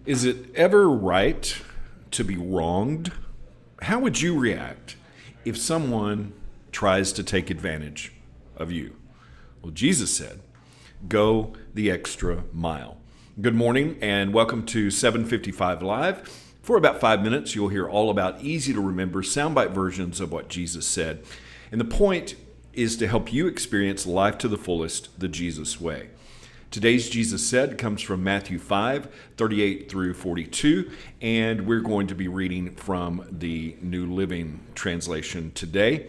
Is it ever right to be wronged? How would you react if someone tries to take advantage of you? Well, Jesus said, go the extra mile. Good morning and welcome to 755 Live. For about 5 minutes, you'll hear all about easy to remember soundbite versions of what Jesus said. And the point is to help you experience life to the fullest the Jesus way. Today's Jesus Said comes from Matthew 5:38 through 42, and we're going to be reading from the New Living Translation today,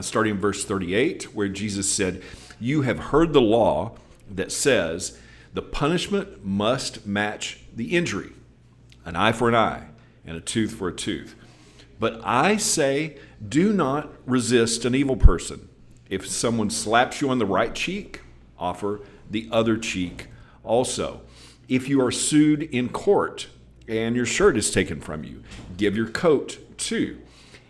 starting in verse 38, where Jesus said, "You have heard the law that says the punishment must match the injury, an eye for an eye and a tooth for a tooth. But I say, do not resist an evil person. If someone slaps you on the right cheek, offer the other cheek also. If you are sued in court and your shirt is taken from you, give your coat too.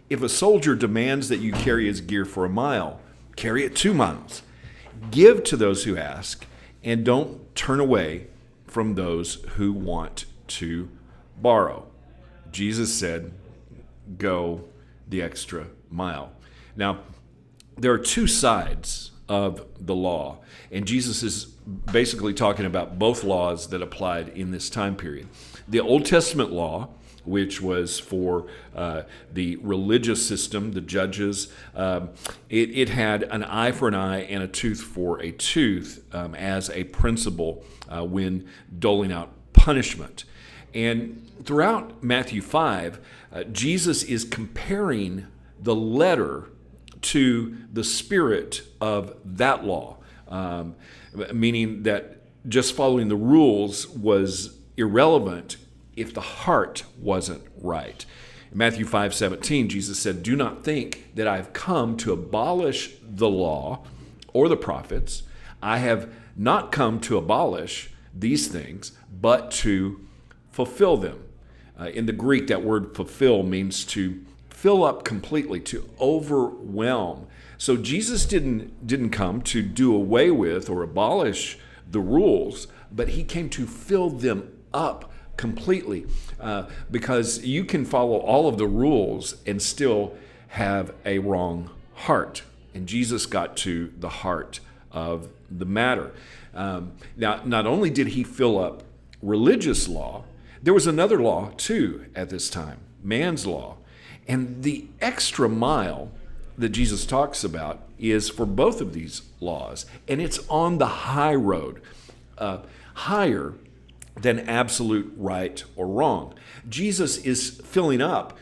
If a soldier demands that you carry his gear for a mile, carry it 2 miles. Give to those who ask, and don't turn away from those who want to borrow." Jesus said, go the extra mile. Now, there are two sides of the law, and Jesus is basically talking about both laws that applied in this time period. The Old Testament law, which was for the religious system, the judges, it had an eye for an eye and a tooth for a tooth as a principle when doling out punishment. And throughout Matthew 5, Jesus is comparing the letter to the spirit of that law, meaning that just following the rules was irrelevant if the heart wasn't right. In Matthew 5:17, Jesus said, "Do not think that I have come to abolish the law or the prophets. I have not come to abolish these things, but to fulfill them." In the Greek, that word fulfill means to fill up completely, to overwhelm. So Jesus didn't come to do away with or abolish the rules, but he came to fill them up completely, because you can follow all of the rules and still have a wrong heart. And Jesus got to the heart of the matter. Now, not only did he fill up religious law, there was another law too at this time, man's law. And the extra mile that Jesus talks about is for both of these laws, and it's on the high road, higher than absolute right or wrong. Jesus is filling up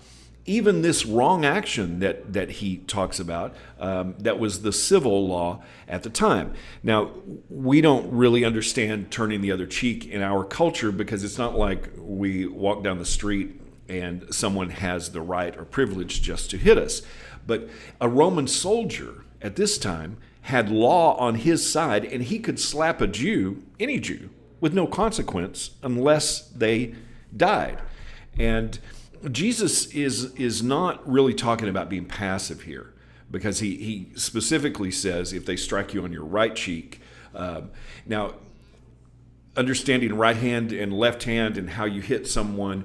even this wrong action that he talks about, that was the civil law at the time. Now, we don't really understand turning the other cheek in our culture because it's not like we walk down the street and someone has the right or privilege just to hit us. But a Roman soldier at this time had law on his side, and he could slap a Jew, any Jew, with no consequence unless they died. And Jesus is not really talking about being passive here, because he specifically says if they strike you on your right cheek. Now, understanding right hand and left hand and how you hit someone,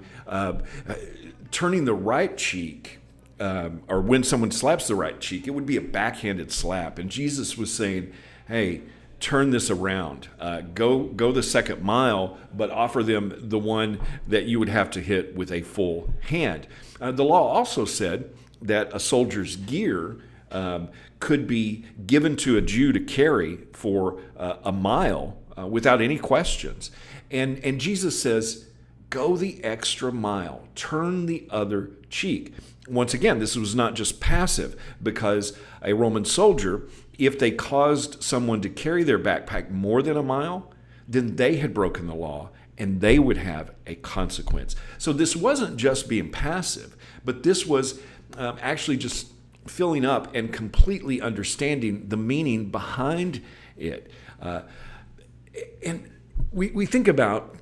turning the right cheek, or when someone slaps the right cheek, it would be a backhanded slap. And Jesus was saying, hey, turn this around. Go the second mile, but offer them the one that you would have to hit with a full hand. The law also said that a soldier's gear could be given to a Jew to carry for a mile without any questions. And Jesus says, go the extra mile, turn the other cheek. Once again, this was not just passive, because a Roman soldier, if they caused someone to carry their backpack more than a mile, then they had broken the law and they would have a consequence. So this wasn't just being passive, but this was actually just filling up and completely understanding the meaning behind it. And we think about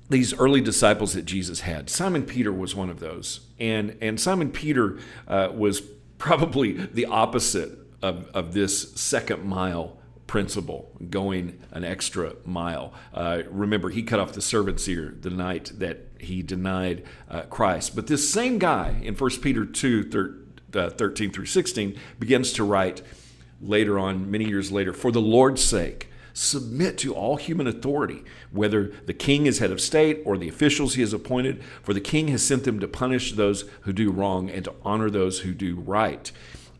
these early disciples that Jesus had. Simon Peter was one of those. And Simon Peter was probably the opposite of this second mile principle, going an extra mile. Remember, he cut off the servant's ear the night that he denied Christ. But this same guy in 1 Peter 2, 13 through 16 begins to write later on, many years later, for the Lord's sake, submit to all human authority, whether the king is head of state or the officials he has appointed, for the king has sent them to punish those who do wrong and to honor those who do right.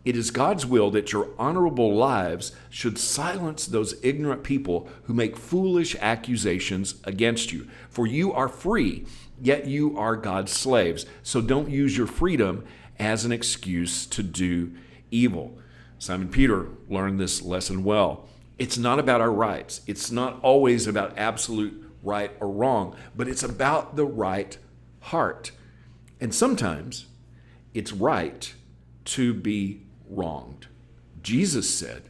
It is God's will that your honorable lives should silence those ignorant people who make foolish accusations against you. For you are free, yet you are God's slaves. So don't use your freedom as an excuse to do evil. Simon Peter learned this lesson well. It's not about our rights. It's not always about absolute right or wrong, but it's about the right heart. And sometimes it's right to be wronged. Jesus said,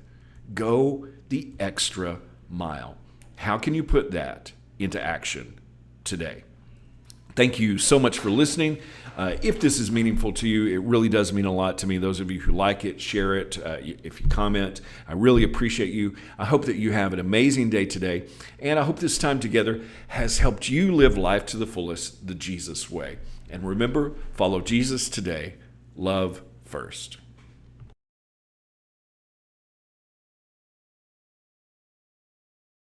go the extra mile. How can you put that into action today? Thank you so much for listening. If this is meaningful to you, it really does mean a lot to me. Those of you who like it, share it. If you comment, I really appreciate you. I hope that you have an amazing day today. And I hope this time together has helped you live life to the fullest the Jesus way. And remember, follow Jesus today. Love first.